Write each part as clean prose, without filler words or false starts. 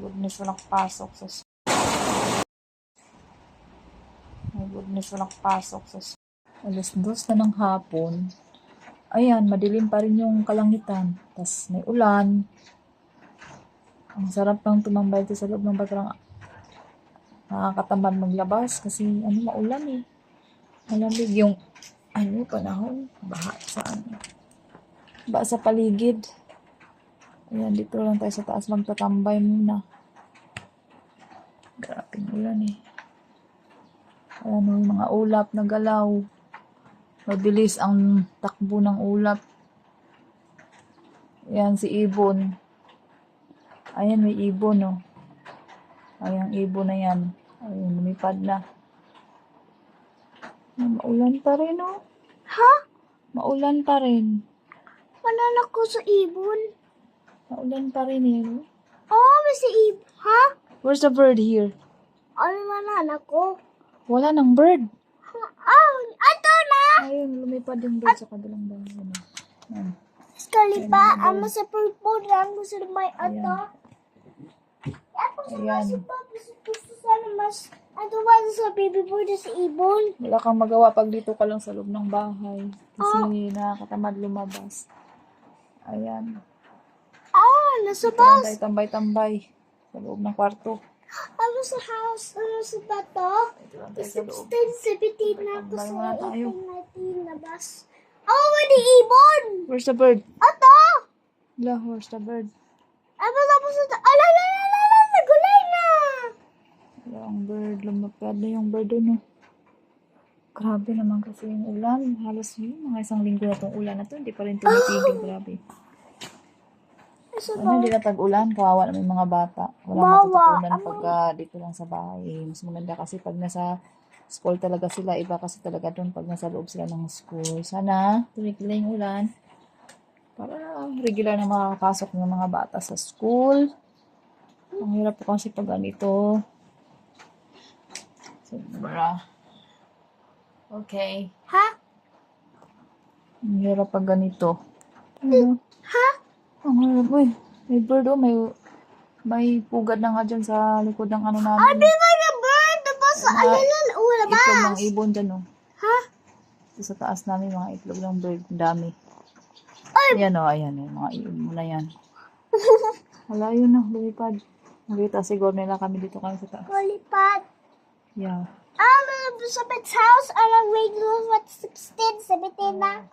goodness, walang pasok sa My goodness, walang pasok sa 2:00 na ng hapon. Ayan, madilim pa rin yung kalangitan. Tapos may ulan. Ang sarap lang tumambay sa loob ng batrang. Nakakatamad maglabas kasi maulan eh. Malamig yung panahon. Baha sa paligid. Ayan, dito lang tayo sa taas magtatambay muna. Grabing ulan eh. Ayan yung mga ulap na galaw. Mabilis ang takbo ng ulap. Ayan si ibon. Ayan may ibon oh. Ayan ibon na yan. Ayan lumipad na. Maulan pa rin oh. Ha? Maulan pa rin. Wala ko sa ibon. Maulan pa rin eh. Oh, may si ibon. Ha? Where's the bird here? Ano wala ko? Wala nang bird. Oh, ato na! Ayun, lumipad yung bird sa kabilang bahay. Ayan. Kalipa, amo sa pulpon, amo sa may ato. Ayan. Gusto sana mas, ato ba sa baby bird sa ibon? Wala kang magawa pag dito ka lang sa loob ng bahay. Kasi nakakatamad lumabas. Ayan. Ah, nasa Dito lang bus. tayo tambay-tambay sa loob ng kwarto. Amo sa house, ano sa bato? Dito lang tayo sa loob. 16, 17 na ako Tambay sa muna tayo. 18 na bus. Oh, may ibon! Where's the bird? Ato! Wala, where's the bird? Amo sa ala, nagulay na! Wala ang bird. Lumapad na yung bird dun. Oh. Grabe naman kasi yung ulan. Halos mga isang linggo na itong ulan na to. Hindi pa rin tumitigil. Grabe. Hindi na tag-ulan. Kawawa naman yung mga bata. Walang matututunan pag dito lang sa bahay. Mas maganda kasi pag nasa school talaga sila. Iba kasi talaga doon pag nasa loob sila ng school. Sana tumigil na yung ulan. Para regular na makakapasok ng mga bata sa school. Ang hirap po kasi pag ganito. Sobra. Okay. Ha? Ang hirap pag ganito. Ano? Ha? Ang hirap. Uy, may bird oh. May pugad na nga dyan sa likod ng ano namin. Abi ba na bird? Tapos sa alalan, ula ba? Itlog ng ibon dyan oh. Ha? Ito sa taas namin mga itlog ng bird. Dami. Ayan oh, ayan eh. Mga ibon na yan. Wala yun oh, lumipad. Nakita siguro nila kami dito kami sa taas. Kulipad. Yeah. Sa pet's house, alang radio, what, 16, 17 na.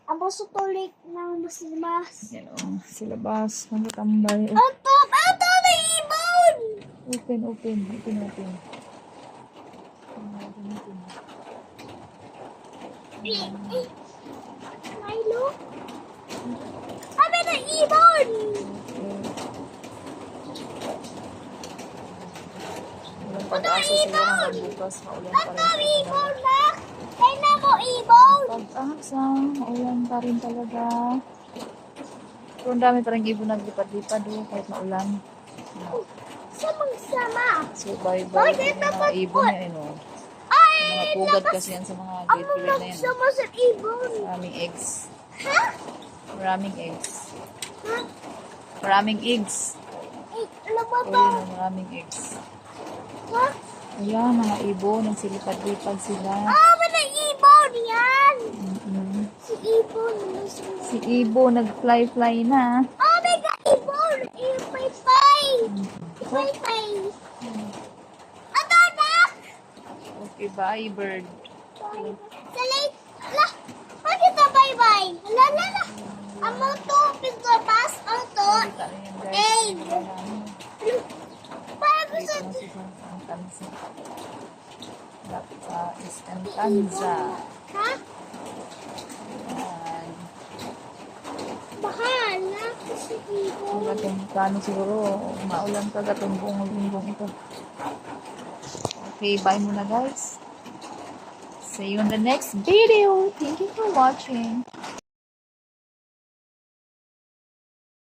Abo sa tulik na mas. Yan oh, sila bas. Magkatambay. Oh. Ato, na ibon! Open. Milo? Abi na ibon! Pag-asa sila hanggang bukas. Maulan pa Ato, rin. ibon na! Kaya na mo ibon! Pag-asa, maulan pa rin talaga. Pero ang dami pa rin ibon naglipad-lipad kahit maulan. Sama. Survival Bakit ng mga ibon na yun. Mga pugad kasi yan sa mga gate pillar na yan. Sama sa ibon. Maraming eggs. Ha? Maraming eggs. Ha? Maraming eggs. Alam mo O ba? yun, maraming eggs. Ha? Ayan, mga ibon, nagsilipad-lipad sila. May ibon yan! Mm-hmm. Si ibon. Si Ibo, nag-fly-fly na. May ibon! Ipay-pay! Ipay-pay! Ato, anak! Okay, bye, bird. Salay! Bakit na bye-bye? Lala! Amo to, pistol pass, auto, Kita na yan, guys. egg! Bago Dito sa... na si Santanza. Lapit sa Santanza. Ha? Ayan. Bahala ko si ibon. Gatong kano siguro, maulan ka gatong buong linggong ito. Okay, bye muna guys. See you in the next video. Thank you for watching.